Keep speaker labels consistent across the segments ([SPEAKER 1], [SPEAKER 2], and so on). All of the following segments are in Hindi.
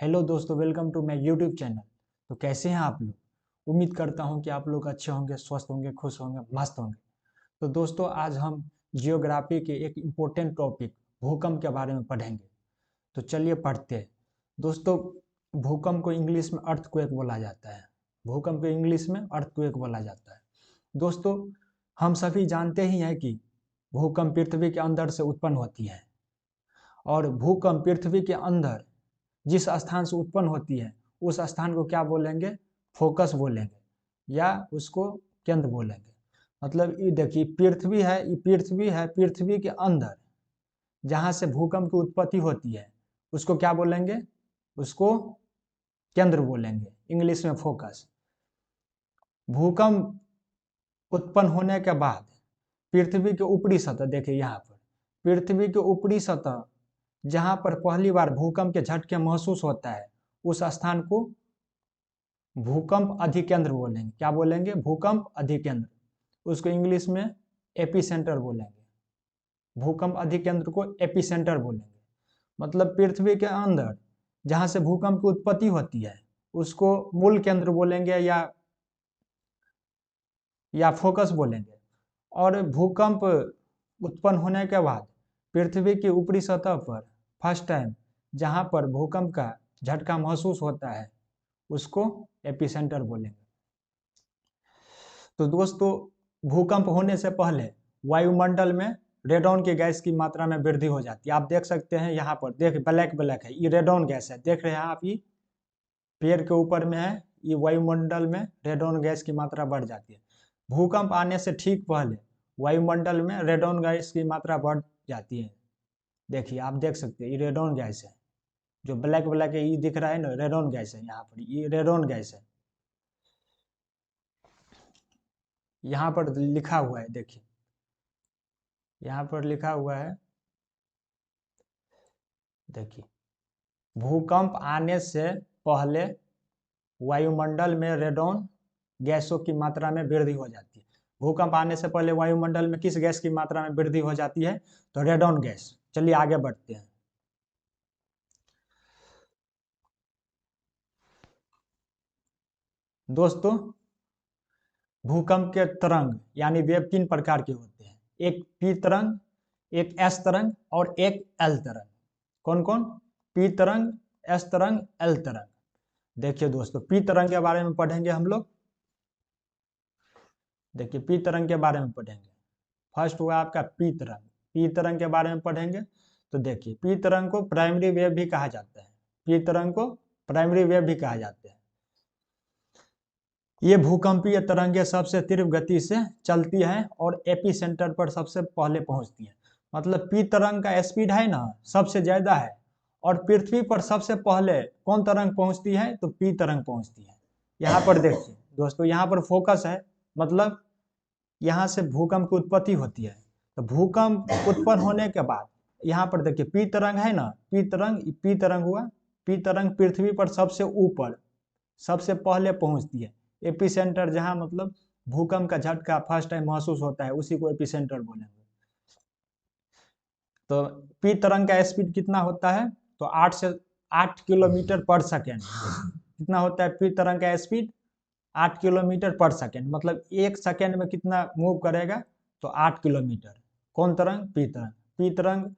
[SPEAKER 1] हेलो दोस्तों, welcome to my YouTube channel. तो कैसे हैं आप लोग? उम्मीद करता हूं कि आप लोग अच्छे होंगे, स्वस्थ होंगे, खुश होंगे, मस्त होंगे। तो दोस्तों, आज हम जियोग्राफी के एक इम्पोर्टेंट टॉपिक भूकंप के बारे में पढ़ेंगे। तो चलिए पढ़ते हैं। दोस्तों, भूकंप को इंग्लिश में अर्थक्वेक बोला जाता है। भूकंप को इंग्लिश में अर्थक्वेक बोला जाता है। दोस्तों, हम सभी जानते ही हैं कि भूकंप पृथ्वी के अंदर से उत्पन्न होती है, और भूकंप पृथ्वी के अंदर जिस स्थान से उत्पन्न होती है उस स्थान को क्या बोलेंगे? फोकस बोलेंगे या उसको केंद्र बोलेंगे। मतलब ये देखिए, पृथ्वी है, ये पृथ्वी है, पृथ्वी के अंदर जहां से भूकंप की उत्पत्ति होती है उसको क्या बोलेंगे? उसको केंद्र बोलेंगे, इंग्लिश में फोकस। भूकंप उत्पन्न होने के बाद पृथ्वी के ऊपरी सतह, देखिए यहाँ पर पृथ्वी के ऊपरी सतह जहां पर पहली बार भूकंप के झटके महसूस होता है उस स्थान को भूकंप अधिकेंद्र बोलेंगे। क्या बोलेंगे? भूकंप अधिकेंद्र। उसको इंग्लिश में एपी सेंटर बोलेंगे। भूकंप अधिकेंद्र को एपी सेंटर बोलेंगे। मतलब पृथ्वी के अंदर जहां से भूकंप की उत्पत्ति होती है उसको मूल केंद्र बोलेंगे या फोकस बोलेंगे। और भूकंप उत्पन्न होने के बाद पृथ्वी की ऊपरी सतह पर फर्स्ट टाइम जहां पर भूकंप का झटका महसूस होता है उसको एपिसेंटर बोलेंगे। तो दोस्तों, भूकंप होने से पहले वायुमंडल में रेडॉन की गैस की मात्रा में वृद्धि हो जाती है। आप देख सकते हैं यहाँ पर, देख ब्लैक ब्लैक है, ये रेडॉन गैस है। देख रहे हैं आप, ये पेड़ के ऊपर में है, ये वायुमंडल में रेडॉन गैस की मात्रा बढ़ जाती है। भूकंप आने से ठीक पहले वायुमंडल में रेडॉन गैस की मात्रा बढ़ जाती है। देखिए, आप देख सकते हैं, ये रेडॉन गैस है। जो ब्लैक ब्लैक है ये दिख रहा है ना, रेडॉन गैस है। यहाँ पर ये रेडॉन गैस है। यहाँ पर लिखा हुआ है, देखिए यहाँ पर लिखा हुआ है, देखिए भूकंप आने से पहले वायुमंडल में रेडॉन गैसों की मात्रा में वृद्धि हो जाती है। भूकंप आने से पहले वायुमंडल में किस गैस की मात्रा में वृद्धि हो जाती है? तो रेडॉन गैस। चलिए आगे बढ़ते हैं। दोस्तों, भूकंप के तरंग यानी वेव 3 प्रकार के होते हैं। एक पी तरंग, एक एस तरंग और एक एल तरंग। कौन कौन? पी तरंग, एस तरंग, एल तरंग। देखिए दोस्तों, पी तरंग के बारे में पढ़ेंगे हम लोग। देखिए, पी तरंग के बारे में पढ़ेंगे। फर्स्ट हुआ आपका पी तरंग। पी तरंग के बारे में पढ़ेंगे। तो देखिए, पी तरंग को प्राइमरी वेव भी कहा जाता है। पी तरंग को प्राइमरी वेव भी कहा जाता है। ये भूकंपीय तरंगें सबसे तीव्र गति से चलती हैं और एपी सेंटर पर सबसे पहले पहुंचती हैं। मतलब पी तरंग का स्पीड है ना, सबसे ज्यादा है, और पृथ्वी पर सबसे पहले कौन तरंग पहुंचती है? तो पी तरंग पहुंचती है। यहाँ पर देखिए दोस्तों, यहाँ पर फोकस है, मतलब यहाँ से भूकंप की उत्पत्ति होती है। तो भूकंप उत्पन्न होने के बाद यहाँ पर देखिए पी तरंग है ना, पी तरंग हुआ। पी तरंग पृथ्वी पर सबसे ऊपर सबसे पहले पहुंचती है। एपी सेंटर जहां मतलब भूकंप का झटका फर्स्ट टाइम महसूस होता है उसी को एपी सेंटर बोलेंगे। तो पी तरंग का स्पीड कितना होता है? तो 8 किलोमीटर पर सेकेंड। कितना होता है पी तरंग का स्पीड? 8 किलोमीटर पर सेकेंड। मतलब एक सेकेंड में कितना मूव करेगा? तो 8 किलोमीटर। कौन तरंग? पी तरंग। पी तरंग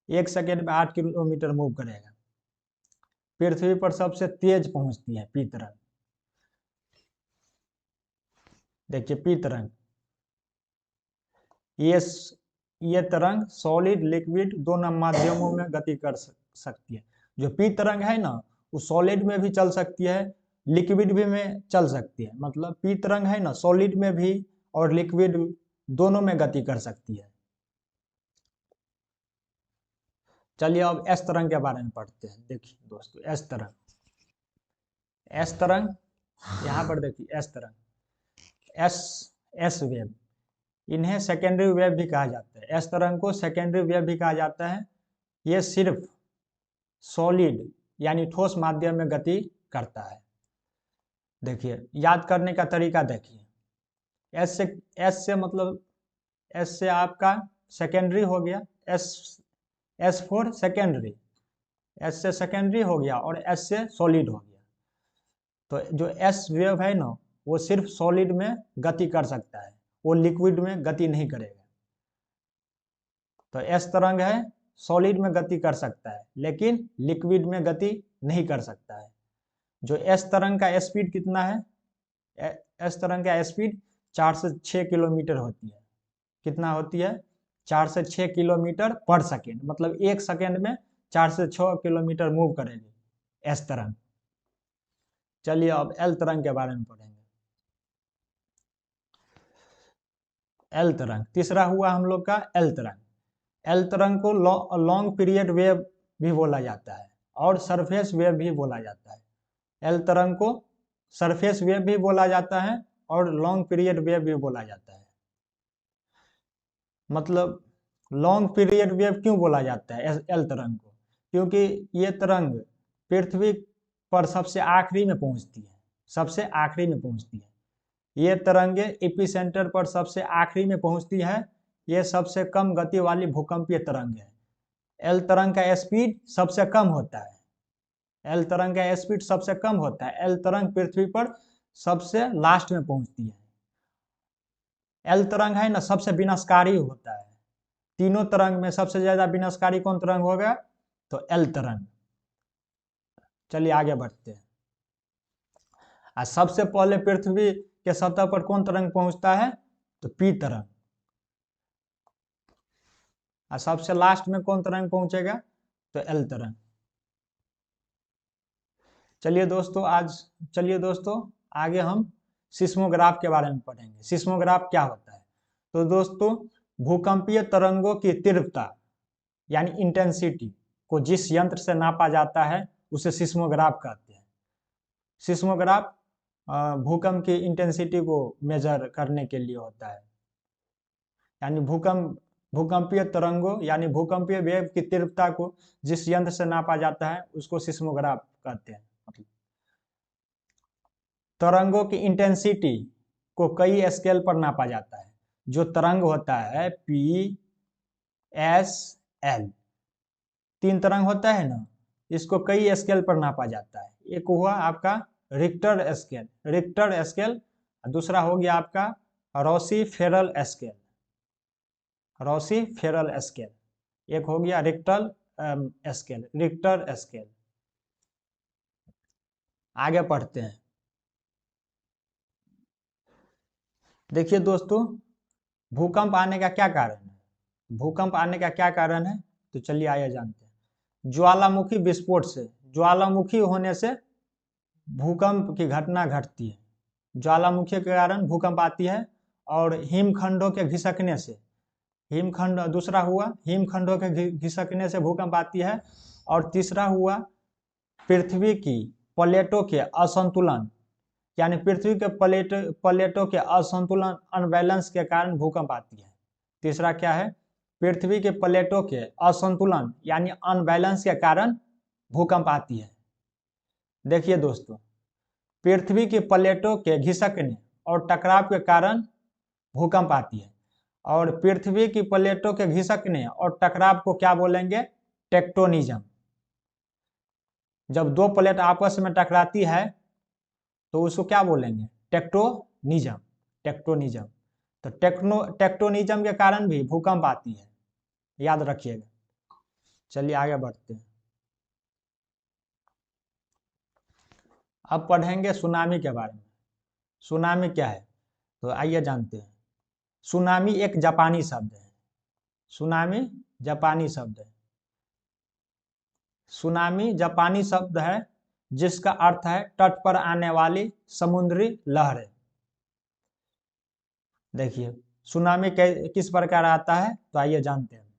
[SPEAKER 1] एक सेकेंड में 8 किलोमीटर मूव करेगा। पृथ्वी पर सबसे तेज पहुंचती है पी तरंग। देखिए पी तरंग, ये ये तरंग सॉलिड लिक्विड दोनों माध्यमों में गति कर सकती है। जो पी तरंग है ना, वो सॉलिड में भी चल सकती है, लिक्विड भी में चल सकती है। मतलब पी तरंग है ना, सॉलिड में भी और लिक्विड दोनों में गति कर सकती है। चलिए अब एस तरंग के बारे में पढ़ते हैं। देखिए दोस्तों, एस तरंग, एस तरंग यहाँ पर देखिए, एस तरंग, एस एस वेव, इन्हें सेकेंडरी वेव भी कहा जाता है। एस तरंग को सेकेंडरी वेव भी कहा जाता है। ये सिर्फ सॉलिड यानी ठोस माध्यम में गति करता है। देखिए याद करने का तरीका देखिए, एस से मतलब एस से आपका सेकेंडरी हो गया, S S four secondary, S से सेकेंडरी हो गया और एस से सॉलिड हो गया। तो जो एस वेव है ना, वो सिर्फ सॉलिड में गति कर सकता है, वो लिक्विड में गति नहीं करेगा। तो एस तरंग है, सॉलिड में गति कर सकता है लेकिन लिक्विड में गति नहीं कर सकता है। जो एस तरंग का स्पीड कितना है, एस तरंग का स्पीड 4 से 6 किलोमीटर होती है। कितना होती है? 4 से 6 किलोमीटर पर सेकेंड, मतलब 1 सेकेंड में 4 से 6 किलोमीटर मूव करेगी एस तरंग। चलिए अब एल तरंग के बारे में पढ़ेंगे। एल तरंग तीसरा हुआ हम लोग का एल तरंग। एल तरंग को लॉन्ग पीरियड वेव भी बोला जाता है और सरफेस वेव भी बोला जाता है। एल तरंग को सरफेस वेव भी बोला जाता है और लॉन्ग पीरियड वेव भी बोला जाता है। मतलब लॉन्ग पीरियड वेव क्यों बोला जाता है एल तरंग को? क्योंकि ये तरंग पृथ्वी पर सबसे आखिरी में पहुंचती है, सबसे आखिरी में पहुंचती है। ये तरंगे एपिसेंटर पर सबसे आखिरी में पहुंचती है। ये सबसे कम गति वाली भूकंपीय तरंग है। एल तरंग का स्पीड सबसे कम होता है, एल तरंग का स्पीड सबसे कम होता है। एल तरंग पृथ्वी पर सबसे लास्ट में पहुंचती है। एल तरंग है ना, सबसे विनाशकारी होता है। तीनों तरंग में सबसे ज्यादा विनाशकारी कौन तरंग होगा? तो एल तरंग। चलिए आगे बढ़ते हैं। सबसे पहले पृथ्वी के सतह पर कौन तरंग पहुंचता है? तो पी तरंग। और सबसे लास्ट में कौन तरंग पहुंचेगा? तो एल तरंग। चलिए दोस्तों आगे हम सिस्मोग्राफ के बारे में पढ़ेंगे। सिस्मोग्राफ क्या होता है? तो दोस्तों भूकंपीय तरंगों की तीव्रता यानी इंटेंसिटी को जिस यंत्र से नापा जाता है उसे सिस्मोग्राफ कहते हैं। सिस्मोग्राफ भूकंप की इंटेंसिटी को मेजर करने के लिए होता है। यानी भूकंपीय तरंगों यानी भूकंपीय वेव की तीव्रता को जिस यंत्र से नापा जाता है उसको सिस्मोग्राफ कहते हैं। तरंगों की इंटेंसिटी को कई स्केल पर नापा जाता है। जो तरंग होता है पी एस एल, 3 तरंग होता है ना, इसको कई स्केल पर नापा जाता है। एक हुआ आपका रिक्टर स्केल, दूसरा हो गया आपका रॉसी फेरल स्केल, एक हो गया रिक्टर स्केल। आगे पढ़ते हैं। देखिए दोस्तों भूकंप आने का क्या कारण है? भूकंप आने का क्या कारण है? तो चलिए आइए जानते हैं। ज्वालामुखी विस्फोट से, ज्वालामुखी होने से भूकंप की घटना घटती है। ज्वालामुखी के कारण भूकंप आती है। और हिमखंडों के घिसकने से, दूसरा हुआ हिमखंडों के घिसकने से भूकंप आती है। और तीसरा हुआ पृथ्वी की प्लेटों के असंतुलन, यानी पृथ्वी के प्लेटों के असंतुलन अनबैलेंस के कारण भूकंप आती है। तीसरा क्या है? पृथ्वी के प्लेटों के असंतुलन यानी अनबैलेंस के कारण भूकंप आती है। देखिए दोस्तों पृथ्वी की प्लेटों के घिसकने और टकराव के कारण भूकंप आती है। और पृथ्वी की प्लेटों के घिसकने और टकराव को क्या बोलेंगे? टेक्टोनिज्म। जब 2 प्लेट आपस में टकराती है तो उसको क्या बोलेंगे? टेक्टोनिज्म। तो टेक्टोनिज्म के कारण भी भूकंप आती है, याद रखिएगा। चलिए आगे बढ़ते हैं। अब पढ़ेंगे सुनामी के बारे में। सुनामी क्या है? तो आइए जानते हैं। सुनामी एक जापानी शब्द है। सुनामी जापानी शब्द है। सुनामी जापानी शब्द है जिसका अर्थ है तट पर आने वाली समुद्री लहरें। देखिए सुनामी किस प्रकार आता है? तो आइए जानते हैं।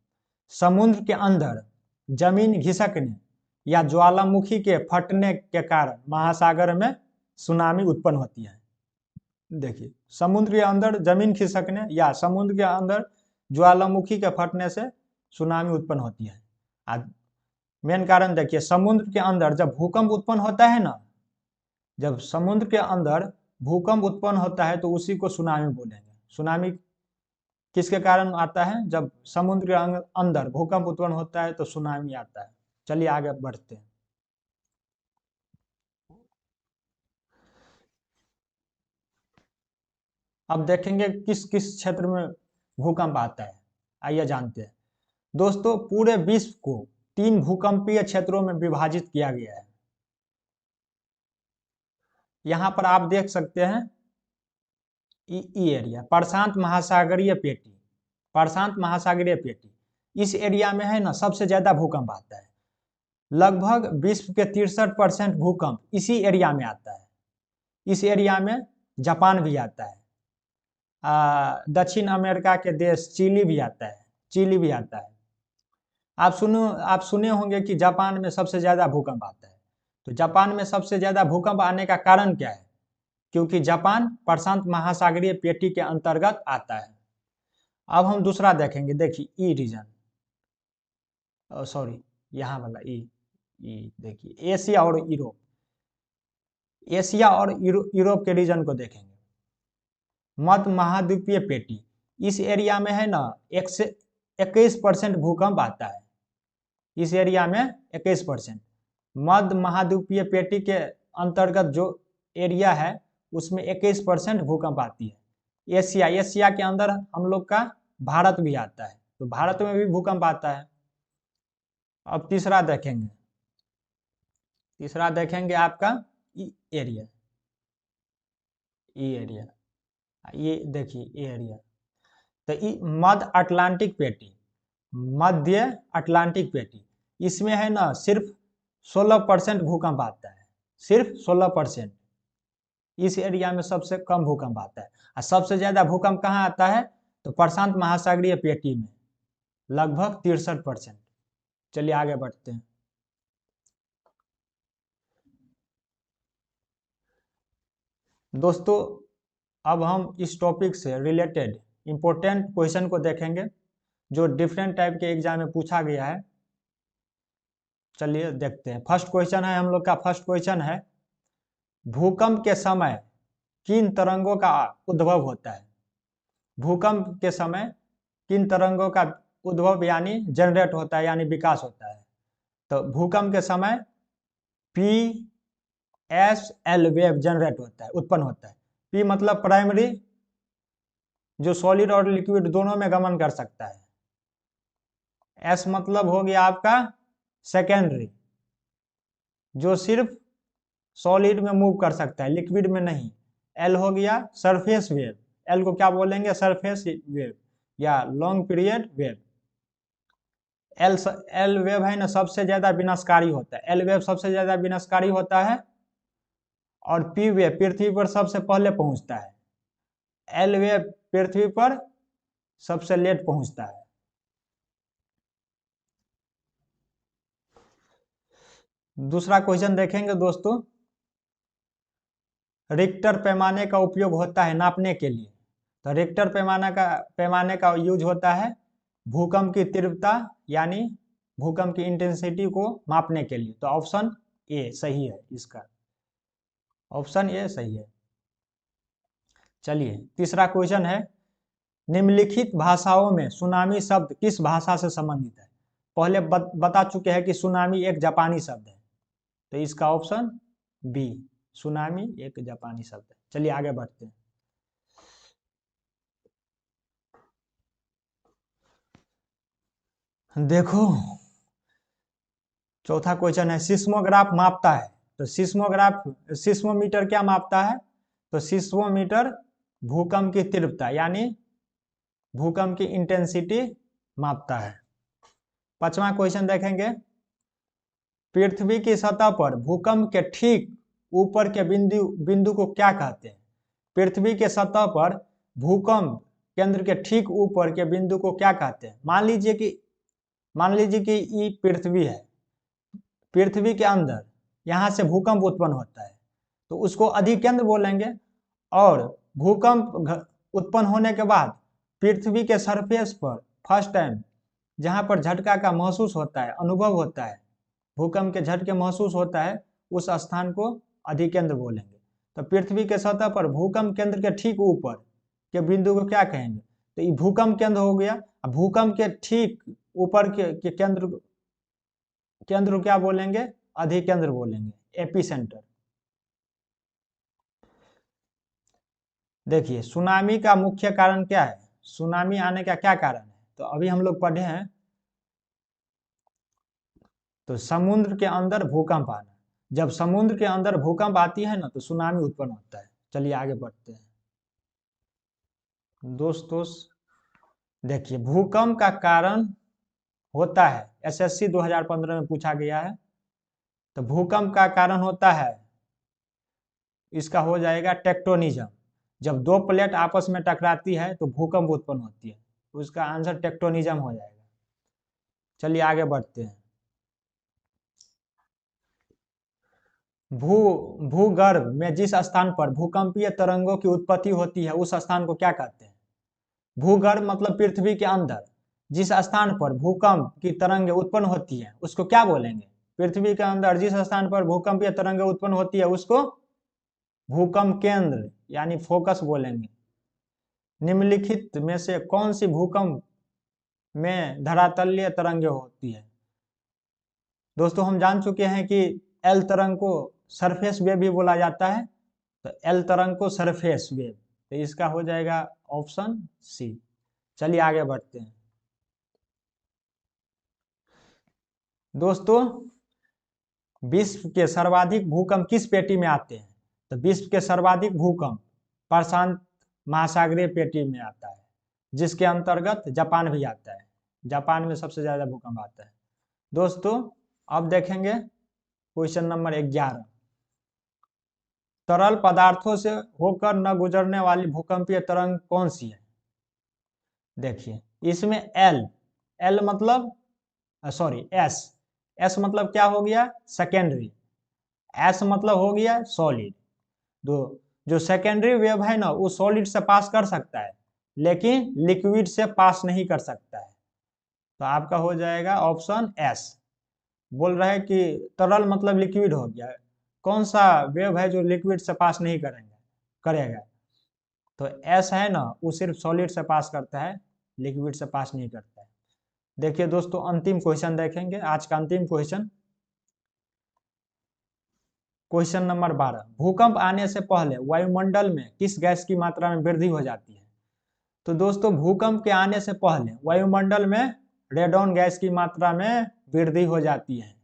[SPEAKER 1] समुद्र के अंदर जमीन घिसकने या ज्वालामुखी के फटने के कारण महासागर में सुनामी उत्पन्न होती है। देखिए समुद्र के अंदर जमीन खिसकने या समुद्र के अंदर ज्वालामुखी के फटने से सुनामी उत्पन्न होती है। मेन कारण देखिए समुद्र के अंदर जब भूकंप उत्पन्न होता है ना, जब समुद्र के अंदर भूकंप उत्पन्न होता है तो उसी को सुनामी बोलेंगे। सुनामी किसके कारण आता है? जब समुद्र के अंदर भूकंप उत्पन्न होता है तो सुनामी आता है। चलिए आगे बढ़ते हैं। अब देखेंगे किस किस क्षेत्र में भूकंप आता है, आइए जानते हैं। दोस्तों पूरे विश्व को 3 भूकंपीय क्षेत्रों में विभाजित किया गया है। यहां पर आप देख सकते हैं ई एरिया, प्रशांत महासागरीय पेटी, प्रशांत महासागरीय पेटी, इस एरिया में है ना सबसे ज्यादा भूकंप आता है। लगभग विश्व के 63% भूकंप इसी एरिया में आता है। इस एरिया में जापान भी आता है, दक्षिण अमेरिका के देश चिली भी आता है, चिली भी आता है। आप सुने होंगे कि जापान में सबसे ज्यादा भूकंप आता है। तो जापान में सबसे ज्यादा भूकंप आने का कारण क्या है? क्योंकि जापान प्रशांत महासागरीय पेटी के अंतर्गत आता है। अब हम दूसरा देखेंगे, देखिए ई रीजन, सॉरी यहाँ वाला ई देखिए एशिया और यूरोप, एशिया और यूरोप के रीजन को देखेंगे। मध्य महाद्वीपीय पेटी, इस एरिया में है ना 21% भूकंप आता है। इस एरिया में 21%। मध्य महाद्वीपीय पेटी के अंतर्गत जो एरिया है उसमें 21% भूकंप आती है। एशिया, एशिया के अंदर हम लोग का भारत भी आता है, तो भारत में भी भूकंप आता है। अब तीसरा देखेंगे, तीसरा देखेंगे आपका ई एरिया, ई एरिया, ये देखिए ये एरिया, तो मध्य अटलांटिक पेटी, मध्य अटलांटिक पेटी, इसमें है ना सिर्फ 16% भूकंप आता है, सिर्फ 16%। इस एरिया में सबसे कम भूकंप आता है। और सबसे ज्यादा भूकंप कहाँ आता है? तो प्रशांत महासागरीय पेटी में, लगभग 63%। चलिए आगे बढ़ते हैं। दोस्तों अब हम इस टॉपिक से रिलेटेड इंपॉर्टेंट क्वेश्चन को देखेंगे जो डिफरेंट टाइप के एग्जाम में पूछा गया है। चलिए देखते हैं। फर्स्ट क्वेश्चन है हम लोग का, फर्स्ट क्वेश्चन है भूकंप के समय किन तरंगों का उद्भव होता है? भूकंप के समय किन तरंगों का उद्भव यानी जनरेट होता है, यानी विकास होता है? तो भूकंप के समय P S L wave generate होता है, उत्पन्न होता है। पी मतलब प्राइमरी, जो सॉलिड और लिक्विड दोनों में गमन कर सकता है। एस मतलब हो गया आपका सेकेंडरी, जो सिर्फ सॉलिड में मूव कर सकता है, लिक्विड में नहीं। एल हो गया सरफेस वेव, एल को क्या बोलेंगे? सरफेस वेव या long period wave. L wave है ना सबसे ज्यादा विनाशकारी होता है, एल वेव सबसे ज्यादा विनाशकारी होता है। और पी वेव पृथ्वी पर सबसे पहले पहुंचता है, एल वेव पृथ्वी पर सबसे लेट पहुंचता है। दूसरा क्वेश्चन देखेंगे दोस्तों, रिक्टर पैमाने का उपयोग होता है नापने के लिए। तो रिक्टर पैमाने का यूज होता है भूकंप की तीव्रता यानी भूकंप की इंटेंसिटी को मापने के लिए। तो ऑप्शन ए सही है इसका, ऑप्शन ए सही है। चलिए तीसरा क्वेश्चन है निम्नलिखित भाषाओं में सुनामी शब्द किस भाषा से संबंधित है? पहले बता चुके हैं कि सुनामी एक जापानी शब्द है, तो इसका ऑप्शन बी, सुनामी एक जापानी शब्द है। चलिए आगे बढ़ते हैं। देखो चौथा क्वेश्चन है सिस्मोग्राफ मापता है। तो सिस्मोमीटर क्या मापता है? तो सिस्मोमीटर भूकंप की तीव्रता यानी भूकंप की इंटेंसिटी मापता है। पांचवा क्वेश्चन देखेंगे पृथ्वी की सतह पर भूकंप के ठीक ऊपर के बिंदु को क्या कहते हैं? पृथ्वी के सतह पर भूकंप केंद्र के ठीक ऊपर के बिंदु को क्या कहते हैं? मान लीजिए कि ये पृथ्वी है, पृथ्वी के अंदर यहाँ से भूकंप उत्पन्न होता है तो उसको अधिकेंद्र बोलेंगे। और भूकंप उत्पन्न होने के बाद पृथ्वी के सरफेस पर फर्स्ट टाइम जहाँ पर झटका का महसूस होता है, अनुभव होता है, भूकंप के झटके महसूस होता है, उस स्थान को अधिकेंद्र बोलेंगे। तो पृथ्वी के सतह पर भूकंप केंद्र के ठीक ऊपर के बिंदु को क्या कहेंगे? तो ये भूकंप केंद्र हो गया। भूकंप के ठीक ऊपर के केंद्र केंद्र को क्या बोलेंगे? अधिकेंद्र बोलेंगे, एपिसेंटर। देखिए सुनामी का मुख्य कारण क्या है? सुनामी आने का क्या कारण है? तो अभी हम लोग पढ़े हैं, तो समुद्र के अंदर भूकंप आना। जब समुद्र के अंदर भूकंप आती है ना तो सुनामी उत्पन्न होता है। चलिए आगे बढ़ते हैं। दोस्तों देखिए भूकंप का कारण होता है, एसएससी 2015 में पूछा गया है। तो भूकंप का कारण होता है, इसका हो जाएगा टेक्टोनिज्म। जब दो प्लेट आपस में टकराती है तो भूकंप उत्पन्न होती है, उसका आंसर टेक्टोनिज्म हो जाएगा। चलिए आगे बढ़ते हैं। भूगर्भ में जिस स्थान पर भूकंपीय तरंगों की उत्पत्ति होती है उस स्थान को क्या कहते हैं? भूगर्भ मतलब पृथ्वी के अंदर जिस स्थान पर भूकंप की तरंगें उत्पन्न होती है उसको क्या बोलेंगे? पृथ्वी के अंदर जिस स्थान पर भूकंपीय तरंगें उत्पन्न होती है उसको भूकंप केंद्र यानी फोकस बोलेंगे। निम्नलिखित में से कौन सी भूकंप में धरातलीय तरंगें होती है? दोस्तों हम जान चुके हैं कि एल तरंग को सरफेस वेव भी बोला जाता है, तो एल तरंग को सरफेस वेव, तो इसका हो जाएगा ऑप्शन सी। चलिए आगे बढ़ते हैं। दोस्तों विश्व के सर्वाधिक भूकंप किस पेटी में आते हैं? तो विश्व के सर्वाधिक भूकंप प्रशांत महासागरीय पेटी में आता है, जिसके अंतर्गत जापान भी आता है। जापान में सबसे ज्यादा भूकंप आता है। दोस्तों अब देखेंगे क्वेश्चन नंबर 11। तरल पदार्थों से होकर न गुजरने वाली भूकंपीय तरंग कौन सी है? देखिए इसमें एल मतलब एस मतलब क्या हो गया? सेकेंडरी। एस मतलब हो गया सॉलिड। दो जो सेकेंडरी वेव है ना वो सॉलिड से पास कर सकता है लेकिन लिक्विड से पास नहीं कर सकता है। तो आपका हो जाएगा ऑप्शन एस। बोल रहा है कि तरल मतलब लिक्विड हो गया, कौन सा वेव है जो लिक्विड से पास नहीं करेगा? तो एस है ना वो सिर्फ सॉलिड से पास करता है, लिक्विड से पास नहीं करता है। देखिए दोस्तों अंतिम क्वेश्चन देखेंगे, आज का अंतिम क्वेश्चन, क्वेश्चन नंबर 12। भूकंप आने से पहले वायुमंडल में किस गैस की मात्रा में वृद्धि हो जाती है? तो दोस्तों भूकंप के आने से पहले वायुमंडल में रेडॉन गैस की मात्रा में वृद्धि हो जाती है।